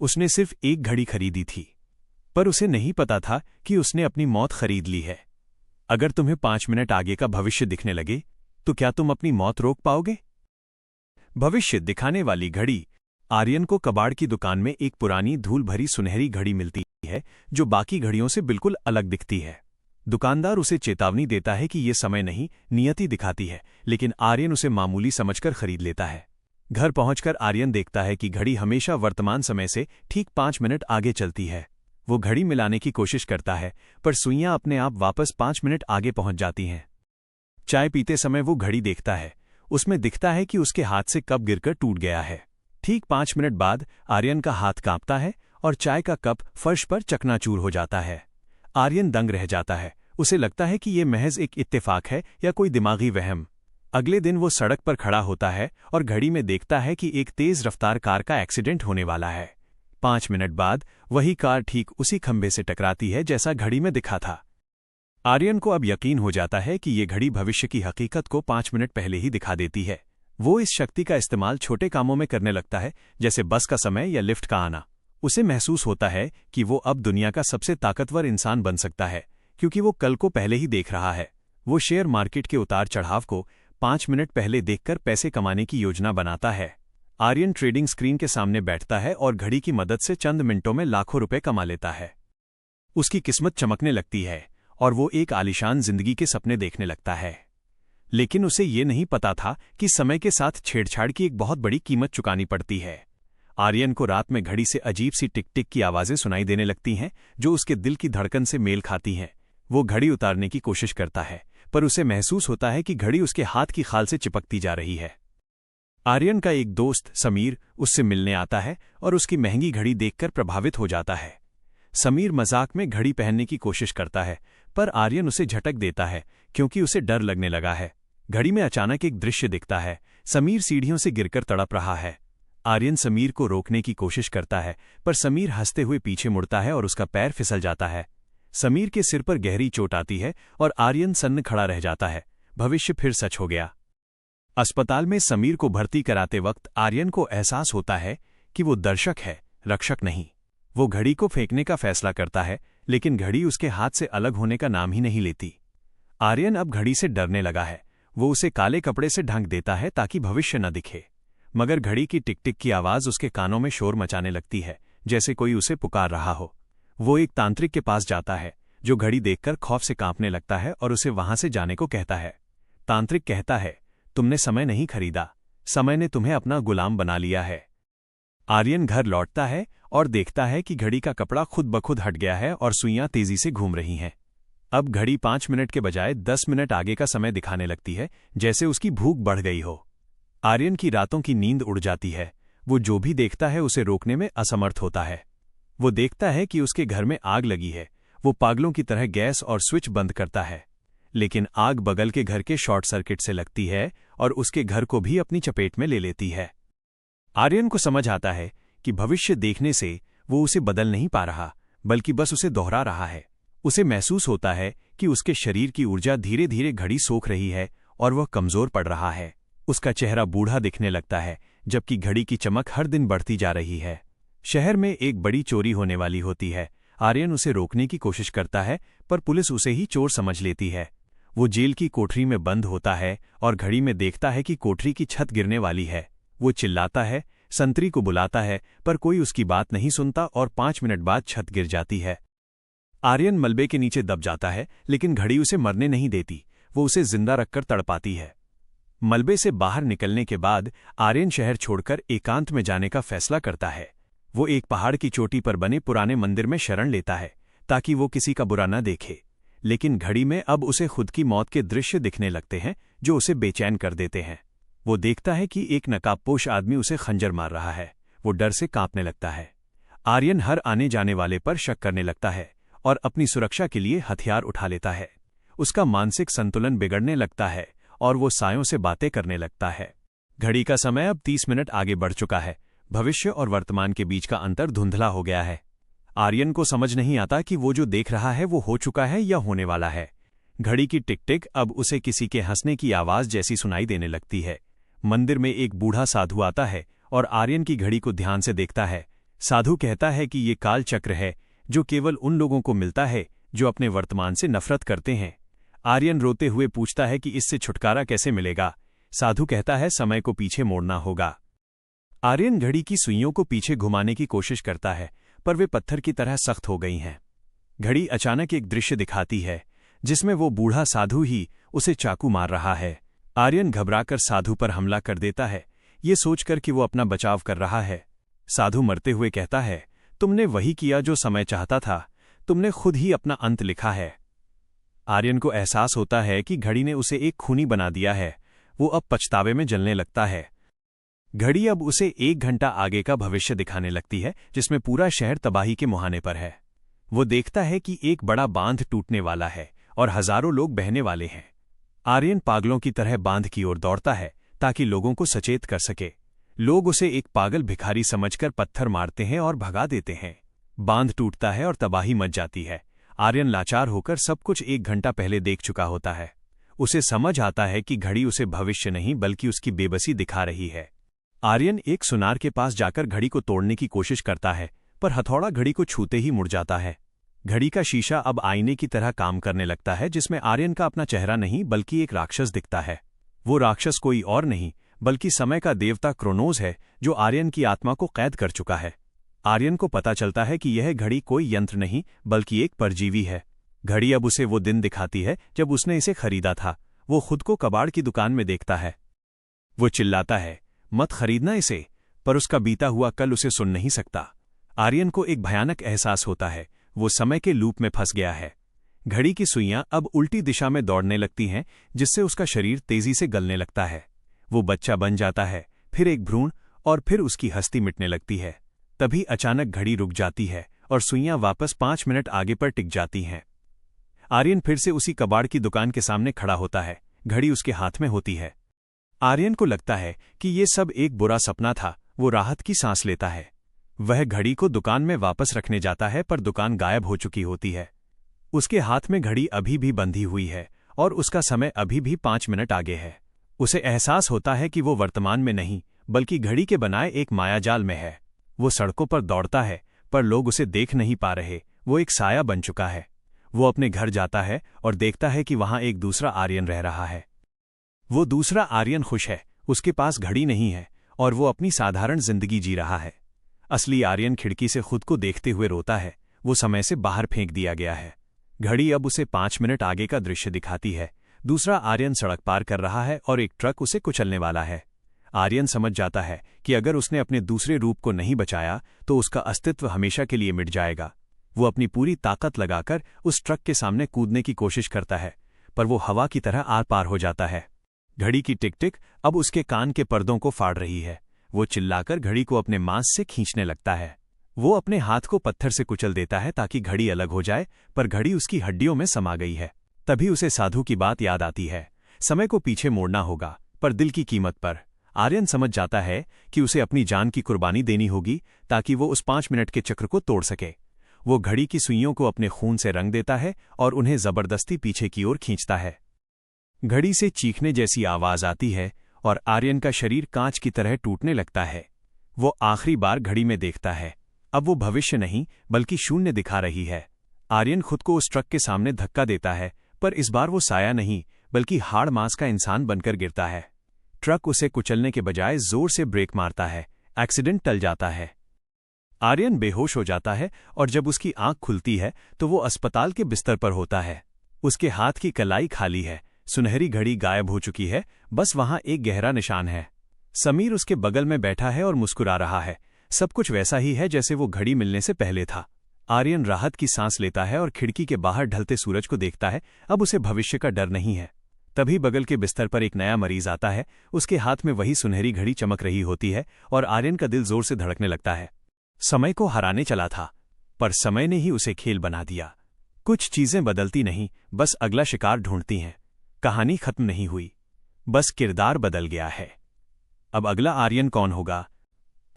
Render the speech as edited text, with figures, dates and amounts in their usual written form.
उसने सिर्फ एक घड़ी खरीदी थी, पर उसे नहीं पता था कि उसने अपनी मौत खरीद ली है। अगर तुम्हें 5 मिनट आगे का भविष्य दिखने लगे तो क्या तुम अपनी मौत रोक पाओगे? भविष्य दिखाने वाली घड़ी। आर्यन को कबाड़ की दुकान में एक पुरानी धूल भरी सुनहरी घड़ी मिलती है जो बाकी घड़ियों से बिल्कुल अलग दिखती है। दुकानदार उसे चेतावनी देता है कि यह समय नहीं, नियति दिखाती है, लेकिन आर्यन उसे मामूली समझकर खरीद लेता है। घर पहुंचकर आर्यन देखता है कि घड़ी हमेशा वर्तमान समय से ठीक 5 मिनट आगे चलती है। वो घड़ी मिलाने की कोशिश करता है, पर सुइयां अपने आप वापस 5 मिनट आगे पहुंच जाती हैं। चाय पीते समय वो घड़ी देखता है। उसमें दिखता है कि उसके हाथ से कप गिरकर टूट गया है। ठीक 5 मिनट बाद आर्यन का हाथ कांपता है और चाय का कप फर्श पर चकनाचूर हो जाता है। आर्यन दंग रह जाता है। उसे लगता है कि यह महज एक इत्तेफाक है या कोई दिमागी वहम। अगले दिन वो सड़क पर खड़ा होता है और घड़ी में देखता है कि एक तेज रफ्तार कार का एक्सीडेंट होने वाला है। 5 मिनट बाद वही कार ठीक उसी खंभे से टकराती है जैसा घड़ी में दिखा था। आर्यन को अब यकीन हो जाता है कि ये घड़ी भविष्य की हकीकत को 5 मिनट पहले ही दिखा देती है। वो इस शक्ति का इस्तेमाल छोटे कामों में करने लगता है, जैसे बस का समय या लिफ्ट का आना। उसे महसूस होता है कि वो अब दुनिया का सबसे ताकतवर इंसान बन सकता है, क्योंकि वो कल को पहले ही देख रहा है। वो शेयर मार्केट के उतार चढ़ाव को 5 मिनट पहले देखकर पैसे कमाने की योजना बनाता है। आर्यन ट्रेडिंग स्क्रीन के सामने बैठता है और घड़ी की मदद से चंद मिनटों में लाखों रुपए कमा लेता है। उसकी किस्मत चमकने लगती है और वो एक आलीशान जिंदगी के सपने देखने लगता है। लेकिन उसे ये नहीं पता था कि समय के साथ छेड़छाड़ की एक बहुत बड़ी कीमत चुकानी पड़ती है। आर्यन को रात में घड़ी से अजीब सी टिक टिक की आवाजें सुनाई देने लगती हैं, जो उसके दिल की धड़कन से मेल खाती हैं। वो घड़ी उतारने की कोशिश करता है, पर उसे महसूस होता है कि घड़ी उसके हाथ की खाल से चिपकती जा रही है। आर्यन का एक दोस्त समीर उससे मिलने आता है और उसकी महंगी घड़ी देखकर प्रभावित हो जाता है। समीर मजाक में घड़ी पहनने की कोशिश करता है, पर आर्यन उसे झटक देता है क्योंकि उसे डर लगने लगा है। घड़ी में अचानक एक दृश्य दिखता है। समीर सीढ़ियों से गिरकर तड़प रहा है। आर्यन समीर को रोकने की कोशिश करता है, पर समीर हंसते हुए पीछे मुड़ता है और उसका पैर फिसल जाता है। समीर के सिर पर गहरी चोट आती है और आर्यन सन्न खड़ा रह जाता है। भविष्य फिर सच हो गया। अस्पताल में समीर को भर्ती कराते वक्त आर्यन को एहसास होता है कि वो दर्शक है, रक्षक नहीं। वो घड़ी को फेंकने का फैसला करता है, लेकिन घड़ी उसके हाथ से अलग होने का नाम ही नहीं लेती। आर्यन अब घड़ी से डरने लगा है। वो उसे काले कपड़े से ढक देता है ताकि भविष्य न दिखे, मगर घड़ी की टिक टिक की आवाज उसके कानों में शोर मचाने लगती है, जैसे कोई उसे पुकार रहा हो। वो एक तांत्रिक के पास जाता है, जो घड़ी देखकर खौफ से कांपने लगता है और उसे वहां से जाने को कहता है। तांत्रिक कहता है, तुमने समय नहीं खरीदा, समय ने तुम्हें अपना गुलाम बना लिया है। आर्यन घर लौटता है और देखता है कि घड़ी का कपड़ा खुद ब खुद हट गया है और सुइयां तेजी से घूम रही हैं। अब घड़ी 5 मिनट के बजाय 10 मिनट आगे का समय दिखाने लगती है, जैसे उसकी भूख बढ़ गई हो। आर्यन की रातों की नींद उड़ जाती है। वो जो भी देखता है उसे रोकने में असमर्थ होता है। वो देखता है कि उसके घर में आग लगी है। वो पागलों की तरह गैस और स्विच बंद करता है, लेकिन आग बगल के घर के शॉर्ट सर्किट से लगती है और उसके घर को भी अपनी चपेट में ले लेती है। आर्यन को समझ आता है कि भविष्य देखने से वो उसे बदल नहीं पा रहा, बल्कि बस उसे दोहरा रहा है। उसे महसूस होता है कि उसके शरीर की ऊर्जा धीरे धीरे घड़ी सोख रही है और वह कमजोर पड़ रहा है। उसका चेहरा बूढ़ा दिखने लगता है, जबकि घड़ी की चमक हर दिन बढ़ती जा रही है। शहर में एक बड़ी चोरी होने वाली होती है। आर्यन उसे रोकने की कोशिश करता है, पर पुलिस उसे ही चोर समझ लेती है। वो जेल की कोठरी में बंद होता है और घड़ी में देखता है कि कोठरी की छत गिरने वाली है। वो चिल्लाता है, संतरी को बुलाता है, पर कोई उसकी बात नहीं सुनता और 5 मिनट बाद छत गिर जाती है। आर्यन मलबे के नीचे दब जाता है, लेकिन घड़ी उसे मरने नहीं देती। वो उसे जिंदा रखकर तड़पाती है। मलबे से बाहर निकलने के बाद आर्यन शहर छोड़कर एकांत में जाने का फैसला करता है। वो एक पहाड़ की चोटी पर बने पुराने मंदिर में शरण लेता है, ताकि वो किसी का बुरा न देखे। लेकिन घड़ी में अब उसे खुद की मौत के दृश्य दिखने लगते हैं, जो उसे बेचैन कर देते हैं। वो देखता है कि एक नकाबपोश आदमी उसे खंजर मार रहा है। वो डर से कांपने लगता है। आर्यन हर आने जाने वाले पर शक करने लगता है और अपनी सुरक्षा के लिए हथियार उठा लेता है। उसका मानसिक संतुलन बिगड़ने लगता है और वो सायों से बातें करने लगता है। घड़ी का समय अब 30 मिनट आगे बढ़ चुका है। भविष्य और वर्तमान के बीच का अंतर धुंधला हो गया है। आर्यन को समझ नहीं आता कि वो जो देख रहा है वो हो चुका है या होने वाला है। घड़ी की टिक टिक अब उसे किसी के हंसने की आवाज जैसी सुनाई देने लगती है। मंदिर में एक बूढ़ा साधु आता है और आर्यन की घड़ी को ध्यान से देखता है। साधु कहता है कि ये काल चक्र है जो केवल उन लोगों को मिलता है जो अपने वर्तमान से नफरत करते हैं। आर्यन रोते हुए पूछता है कि इससे छुटकारा कैसे मिलेगा। साधु कहता है समय को पीछे मोड़ना होगा। आर्यन घड़ी की सुइयों को पीछे घुमाने की कोशिश करता है पर वे पत्थर की तरह सख्त हो गई हैं। घड़ी अचानक एक दृश्य दिखाती है जिसमें वो बूढ़ा साधु ही उसे चाकू मार रहा है। आर्यन घबराकर साधु पर हमला कर देता है, ये सोचकर कि वो अपना बचाव कर रहा है। साधु मरते हुए कहता है, तुमने वही किया जो समय चाहता था, तुमने खुद ही अपना अंत लिखा है। आर्यन को एहसास होता है कि घड़ी ने उसे एक खूनी बना दिया है। वो अब पछतावे में जलने लगता है। घड़ी अब उसे 1 घंटा आगे का भविष्य दिखाने लगती है जिसमें पूरा शहर तबाही के मुहाने पर है। वो देखता है कि एक बड़ा बांध टूटने वाला है और हजारों लोग बहने वाले हैं। आर्यन पागलों की तरह बांध की ओर दौड़ता है ताकि लोगों को सचेत कर सके। लोग उसे एक पागल भिखारी समझकर पत्थर मारते हैं और भगा देते हैं। बांध टूटता है और तबाही मच जाती है। आर्यन लाचार होकर सब कुछ 1 घंटा पहले देख चुका होता है। उसे समझ आता है कि घड़ी उसे भविष्य नहीं बल्कि उसकी बेबसी दिखा रही है। आर्यन एक सुनार के पास जाकर घड़ी को तोड़ने की कोशिश करता है पर हथौड़ा घड़ी को छूते ही मुड़ जाता है। घड़ी का शीशा अब आईने की तरह काम करने लगता है जिसमें आर्यन का अपना चेहरा नहीं बल्कि एक राक्षस दिखता है। वो राक्षस कोई और नहीं बल्कि समय का देवता क्रोनोस है जो आर्यन की आत्मा को कैद कर चुका है। आर्यन को पता चलता है कि यह घड़ी कोई यंत्र नहीं बल्कि एक परजीवी है। घड़ी अब उसे वो दिन दिखाती है जब उसने इसे खरीदा था। वो खुद को कबाड़ की दुकान में देखता है। वो चिल्लाता है, मत खरीदना इसे, पर उसका बीता हुआ कल उसे सुन नहीं सकता। आर्यन को एक भयानक एहसास होता है, वो समय के लूप में फंस गया है। घड़ी की सुइयां अब उल्टी दिशा में दौड़ने लगती हैं जिससे उसका शरीर तेजी से गलने लगता है। वो बच्चा बन जाता है, फिर एक भ्रूण और फिर उसकी हस्ती मिटने लगती है। तभी अचानक घड़ी रुक जाती है और सुइयां वापस 5 मिनट आगे पर टिक जाती हैं। आर्यन फिर से उसी कबाड़ की दुकान के सामने खड़ा होता है। घड़ी उसके हाथ में होती है। आर्यन को लगता है कि ये सब एक बुरा सपना था। वो राहत की सांस लेता है। वह घड़ी को दुकान में वापस रखने जाता है पर दुकान गायब हो चुकी होती है। उसके हाथ में घड़ी अभी भी बंधी हुई है और उसका समय अभी भी 5 मिनट आगे है। उसे एहसास होता है कि वो वर्तमान में नहीं बल्कि घड़ी के बनाए एक मायाजाल में है। वो सड़कों पर दौड़ता है पर लोग उसे देख नहीं पा रहे। वो एक साया बन चुका है। वो अपने घर जाता है और देखता है कि वहां एक दूसरा आर्यन रह रहा है। वो दूसरा आर्यन खुश है, उसके पास घड़ी नहीं है और वो अपनी साधारण जिंदगी जी रहा है। असली आर्यन खिड़की से खुद को देखते हुए रोता है। वो समय से बाहर फेंक दिया गया है। घड़ी अब उसे 5 मिनट आगे का दृश्य दिखाती है। दूसरा आर्यन सड़क पार कर रहा है और एक ट्रक उसे कुचलने वाला है। आर्यन समझ जाता है कि अगर उसने अपने दूसरे रूप को नहीं बचाया तो उसका अस्तित्व हमेशा के लिए मिट जाएगा। वो अपनी पूरी ताकत लगाकर उस ट्रक के सामने कूदने की कोशिश करता है पर वो हवा की तरह आर पार हो जाता है। घड़ी की टिक टिक अब उसके कान के पर्दों को फाड़ रही है। वो चिल्लाकर घड़ी को अपने मांस से खींचने लगता है। वो अपने हाथ को पत्थर से कुचल देता है ताकि घड़ी अलग हो जाए पर घड़ी उसकी हड्डियों में समा गई है। तभी उसे साधु की बात याद आती है, समय को पीछे मोड़ना होगा पर दिल की कीमत पर। आर्यन समझ जाता है कि उसे अपनी जान की कुर्बानी देनी होगी ताकि वो उस 5 मिनट के चक्र को तोड़ सके। वो घड़ी की सुइयों को अपने खून से रंग देता है और उन्हें जबरदस्ती पीछे की ओर खींचता है। घड़ी से चीखने जैसी आवाज आती है और आर्यन का शरीर कांच की तरह टूटने लगता है। वो आखिरी बार घड़ी में देखता है। अब वो भविष्य नहीं बल्कि शून्य दिखा रही है। आर्यन खुद को उस ट्रक के सामने धक्का देता है पर इस बार वो साया नहीं बल्कि हाड़ मांस का इंसान बनकर गिरता है। ट्रक उसे कुचलने के बजाय जोर से ब्रेक मारता है। एक्सीडेंट टल जाता है। आर्यन बेहोश हो जाता है और जब उसकी आंख खुलती है तो वो अस्पताल के बिस्तर पर होता है। उसके हाथ की कलाई खाली है। सुनहरी घड़ी गायब हो चुकी है, बस वहां एक गहरा निशान है। समीर उसके बगल में बैठा है और मुस्कुरा रहा है। सब कुछ वैसा ही है जैसे वो घड़ी मिलने से पहले था। आर्यन राहत की सांस लेता है और खिड़की के बाहर ढलते सूरज को देखता है। अब उसे भविष्य का डर नहीं है। तभी बगल के बिस्तर पर एक नया मरीज आता है। उसके हाथ में वही सुनहरी घड़ी चमक रही होती है और आर्यन का दिल जोर से धड़कने लगता है। समय को हराने चला था पर समय ने ही उसे खेल बना दिया। कुछ चीजें बदलती नहीं, बस अगला शिकार ढूंढती हैं। कहानी खत्म नहीं हुई, बस किरदार बदल गया है। अब अगला आर्यन कौन होगा